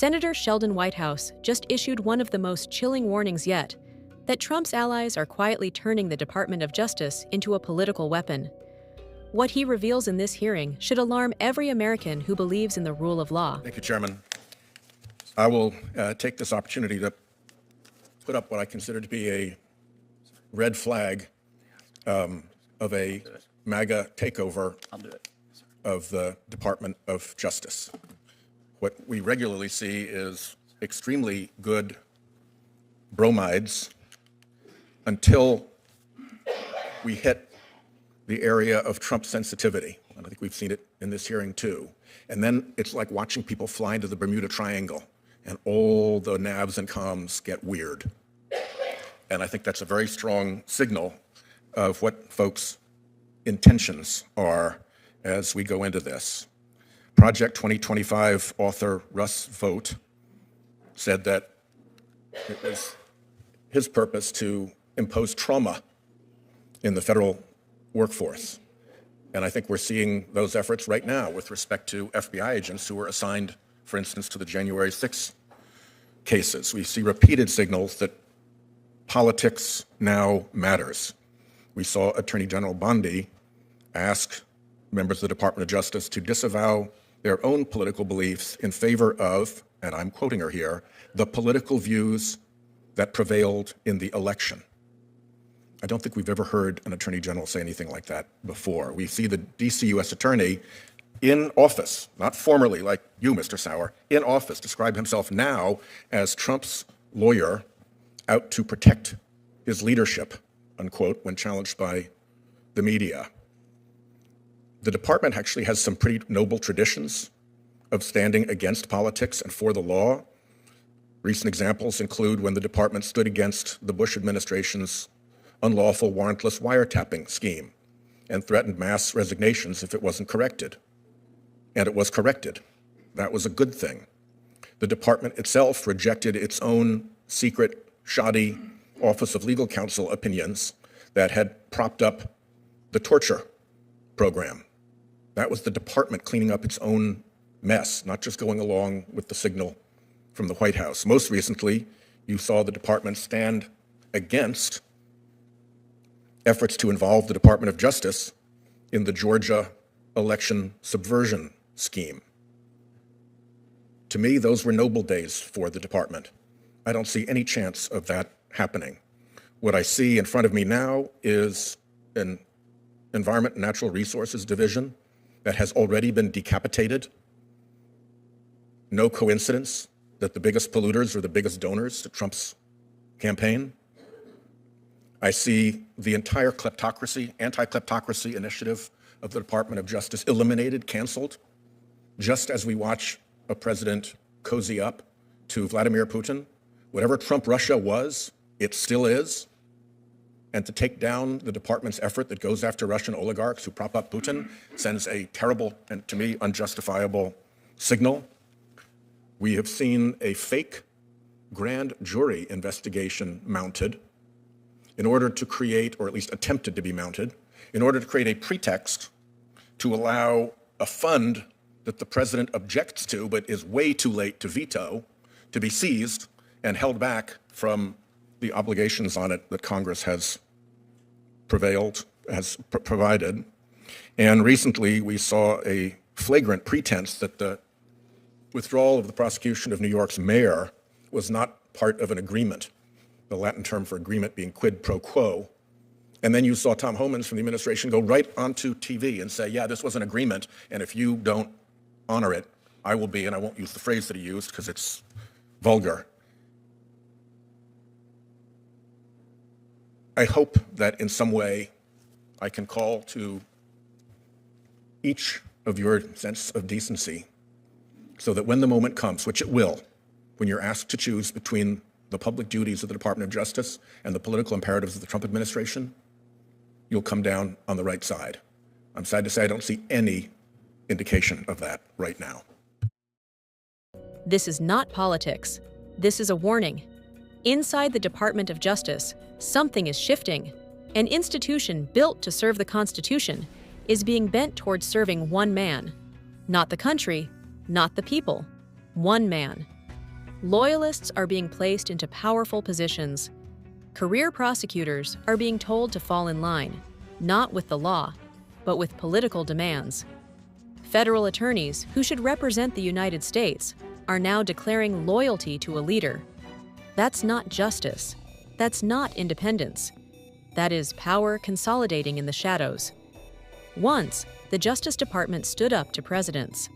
Senator Sheldon Whitehouse just issued one of the most chilling warnings yet, that Trump's allies are quietly turning the Department of Justice into a political weapon. What he reveals in this hearing should alarm every American who believes in the rule of law. Thank you, Chairman. I will take this opportunity to put up what I consider to be a red flag of a MAGA takeover of the Department of Justice. What we regularly see is extremely good bromides until we hit the area of Trump sensitivity. And I think we've seen it in this hearing too. And then it's like watching people fly into the Bermuda Triangle and all the nabs and comms get weird. And I think that's a very strong signal of what folks' intentions are as we go into this. Project 2025 author Russ Vought said that it was his purpose to impose trauma in the federal workforce. And I think we're seeing those efforts right now with respect to FBI agents who were assigned, for instance, to the January 6th cases. We see repeated signals that politics now matters. We saw Attorney General Bondi ask members of the Department of Justice to disavow their own political beliefs in favor of, and I'm quoting her here, the political views that prevailed in the election. I don't think we've ever heard an attorney general say anything like that before. We see the DC U.S. attorney in office, not formerly like you, Mr. Sauer, in office, describe himself now as Trump's lawyer out to protect his leadership, unquote, when challenged by the media. The department actually has some pretty noble traditions of standing against politics and for the law. Recent examples include when the department stood against the Bush administration's unlawful warrantless wiretapping scheme and threatened mass resignations if it wasn't corrected. And it was corrected. That was a good thing. The department itself rejected its own secret, shoddy Office of Legal Counsel opinions that had propped up the torture program. That was the department cleaning up its own mess, not just going along with the signal from the White House. Most recently, you saw the department stand against efforts to involve the Department of Justice in the Georgia election subversion scheme. To me, those were noble days for the department. I don't see any chance of that happening. What I see in front of me now is an Environment and Natural Resources Division that has already been decapitated. No coincidence that the biggest polluters are the biggest donors to Trump's campaign. I see the entire kleptocracy, anti-kleptocracy initiative of the Department of Justice eliminated, canceled, just as we watch a president cozy up to Vladimir Putin. Whatever Trump Russia was, it still is. And to take down the department's effort that goes after Russian oligarchs who prop up Putin sends a terrible and, to me, unjustifiable signal. We have seen a fake grand jury investigation mounted in order to create, or at least attempted to be mounted, in order to create a pretext to allow a fund that the president objects to but is way too late to veto to be seized and held back from the obligations on it that Congress has provided. And recently we saw a flagrant pretense that the withdrawal of the prosecution of New York's mayor was not part of an agreement, the Latin term for agreement being quid pro quo. And then you saw Tom Homans from the administration go right onto TV and say, yeah, this was an agreement, and if you don't honor it, I will be, and I won't use the phrase that he used because it's vulgar. I hope that in some way I can call to each of your sense of decency so that when the moment comes, which it will, when you're asked to choose between the public duties of the Department of Justice and the political imperatives of the Trump administration, you'll come down on the right side. I'm sad to say I don't see any indication of that right now. This is not politics. This is a warning. Inside the Department of Justice, something is shifting. An institution built to serve the Constitution is being bent towards serving one man. Not the country, not the people. One man. Loyalists are being placed into powerful positions. Career prosecutors are being told to fall in line, not with the law, but with political demands. Federal attorneys who should represent the United States are now declaring loyalty to a leader. That's not justice. That's not independence. That is power consolidating in the shadows. Once, the Justice Department stood up to presidents.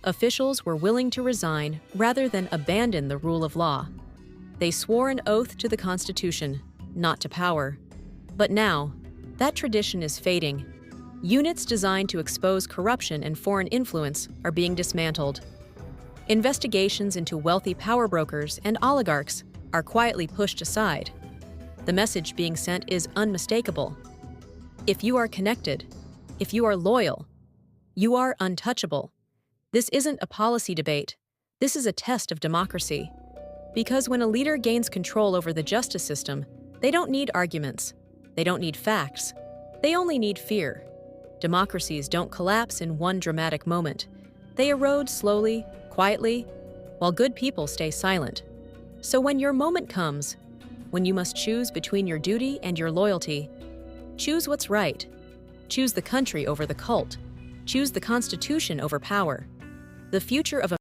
Officials were willing to resign rather than abandon the rule of law. They swore an oath to the Constitution, not to power. But now, that tradition is fading. Units designed to expose corruption and foreign influence are being dismantled. Investigations into wealthy power brokers and oligarchs are quietly pushed aside. The message being sent is unmistakable. If you are connected, if you are loyal, you are untouchable. This isn't a policy debate. This is a test of democracy. Because when a leader gains control over the justice system, they don't need arguments. They don't need facts. They only need fear. Democracies don't collapse in one dramatic moment. They erode slowly, quietly, while good people stay silent. So when your moment comes, when you must choose between your duty and your loyalty, choose what's right. Choose the country over the cult. Choose the Constitution over power. The future of